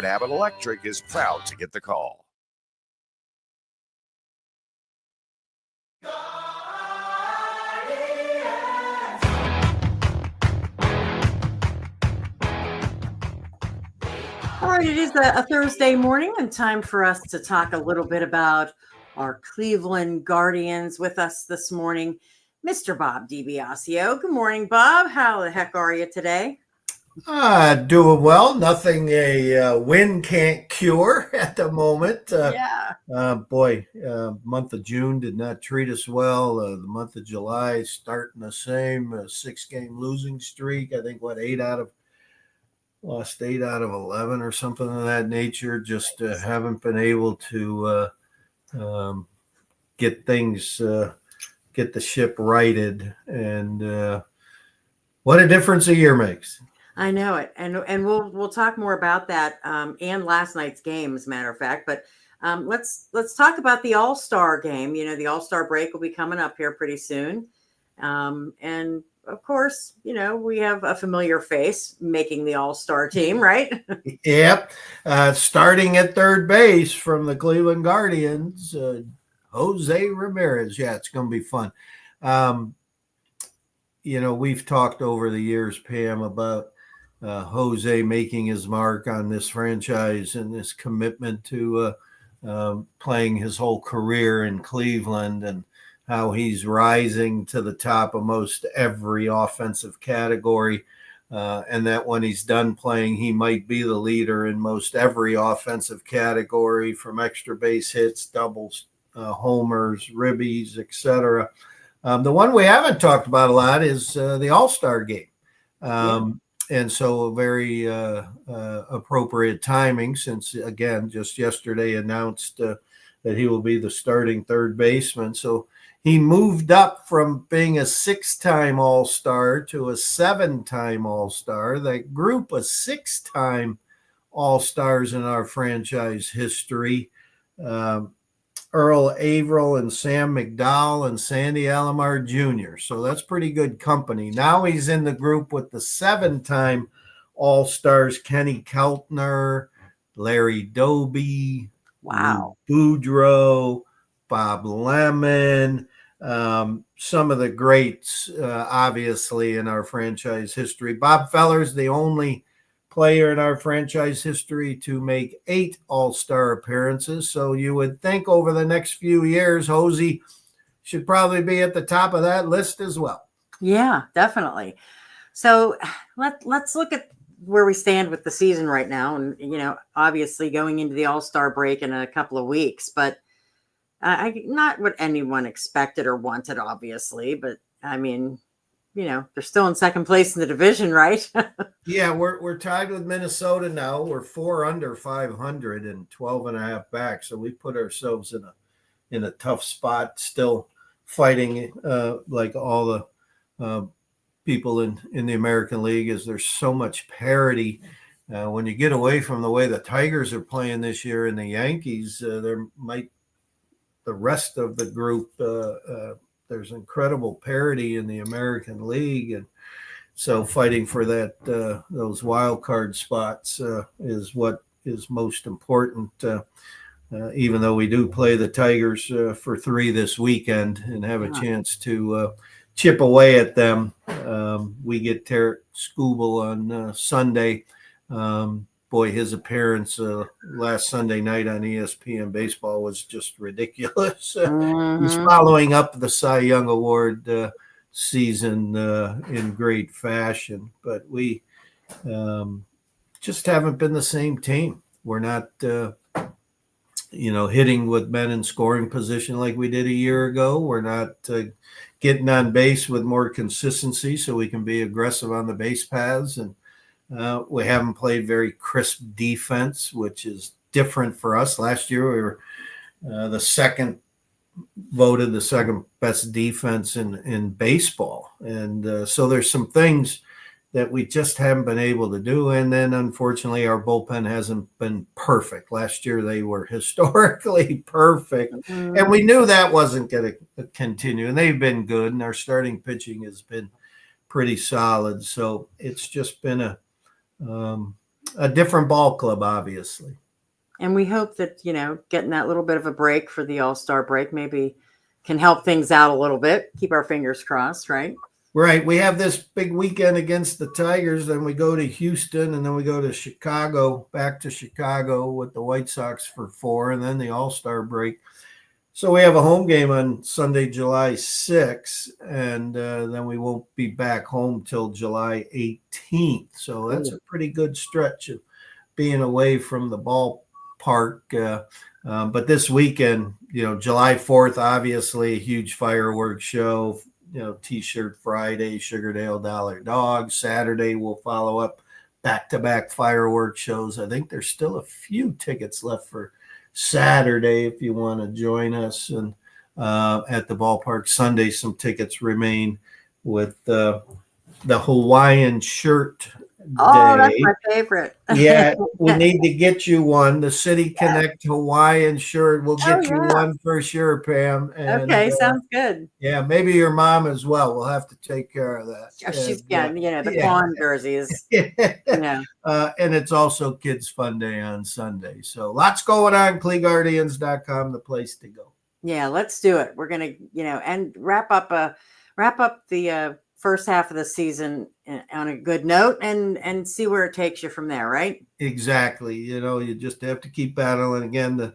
Abbott Electric is proud to get the call. All right, it is a Thursday morning and time for us to talk a little bit about our Cleveland Guardians. With us this morning, Mr. Bob DiBiasio. Good morning, Bob. How the heck are you today? Doing well. Nothing a win can't cure at the moment. Month of June did not treat us well. The month of July starting the same, 6-game losing streak. I think lost 8 out of 11 or something of that nature. Just haven't been able to get the ship righted. And what a difference a year makes. I know it, and we'll talk more about that and last night's game, as a matter of fact. But let's talk about the All-Star game. You know, the All-Star break will be coming up here pretty soon, and of course, you know, we have a familiar face making the All-Star team, right? Yep. Starting at third base from the Cleveland Guardians, Jose Ramirez. Yeah, it's going to be fun. You know, we've talked over the years, Pam, about Jose making his mark on this franchise and this commitment to playing his whole career in Cleveland, and how he's rising to the top of most every offensive category, and that when he's done playing, he might be the leader in most every offensive category, from extra base hits, doubles, homers, ribbies, etc. The one we haven't talked about a lot is the All-Star game. And so very appropriate timing, since, again, just yesterday announced that he will be the starting third baseman. So he moved up from being a 6-time All-Star to a 7-time All-Star. That group of 6-time All-Stars in our franchise history, Earl Averill and Sam McDowell and Sandy Alomar Jr. So that's pretty good company. Now he's in the group with the 7-time All-Stars, Kenny Keltner, Larry Doby, Wow, Boudreaux, Bob Lemon, some of the greats, obviously, in our franchise history. Bob Feller's the only player in our franchise history to make 8 All-Star appearances. So you would think over the next few years, Jose should probably be at the top of that list as well. Yeah, definitely. So let's look at where we stand with the season right now, and you know, obviously going into the All-Star break in a couple of weeks, but not what anyone expected or wanted, obviously, but I mean, you know, they're still in second place in the division, right? Yeah, we're tied with Minnesota now. We're 4 under 500 and 12 and a half back. So we put ourselves in a tough spot, still fighting like all the people in the American League, as there's so much parity. When you get away from the way the Tigers are playing this year and the Yankees, the rest of the group, there's incredible parity in the American League, and so fighting for those wild card spots is what is most important. Even though we do play the Tigers for 3 this weekend and have a chance to chip away at them, we get Tarek Skubal on Sunday. Boy, his appearance last Sunday night on ESPN Baseball was just ridiculous. He's following up the Cy Young Award season in great fashion, but we just haven't been the same team. We're not, hitting with men in scoring position like we did a year ago. We're not getting on base with more consistency so we can be aggressive on the base paths, and we haven't played very crisp defense, which is different for us. Last year we were voted the second best defense in baseball. And so there's some things that we just haven't been able to do. And then unfortunately our bullpen hasn't been perfect. Last year they were historically perfect, and we knew that wasn't going to continue, and they've been good, and our starting pitching has been pretty solid. So it's just been a different ball club, obviously. And we hope that, getting that little bit of a break for the All-Star break maybe can help things out a little bit. Keep our fingers crossed, right? Right. We have this big weekend against the Tigers. Then we go to Houston, and then we go to Chicago, back to Chicago with the White Sox for 4, and then the All-Star break. So we have a home game on Sunday, July 6th, and then we won't be back home till July 18th. So that's a pretty good stretch of being away from the ballpark. But this weekend, July 4th, obviously a huge fireworks show, T-shirt Friday, Sugardale Dollar Dog. Saturday, we'll follow up back-to-back fireworks shows. I think there's still a few tickets left for Saturday if you want to join us, and at the ballpark. Sunday, some tickets remain with the Hawaiian shirt Oh, day. that's my favorite. Yeah, we need to get you one. The City Connect Hawaiian shirt. We'll get you one for sure, Pam. And, okay, sounds good. Yeah, maybe your mom as well. We'll have to take care of that. Oh, she's the Quan jerseys. And it's also Kids Fun Day on Sunday. So lots going on. CleeGuardians.com, the place to go. Yeah, let's do it. We're gonna, and wrap up the first half of the season on a good note, and see where it takes you from there, right? Exactly. You just have to keep battling. Again,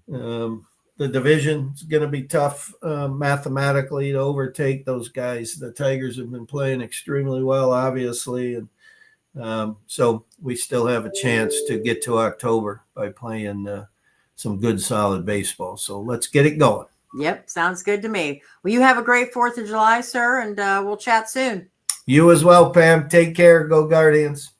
the division is going to be tough mathematically to overtake those guys. The Tigers have been playing extremely well, obviously, and so we still have a chance to get to October by playing some good, solid baseball. So let's get it going. Yep, sounds good to me. Well, you have a great 4th of July, sir, and we'll chat soon. You as well, Pam. Take care. Go Guardians.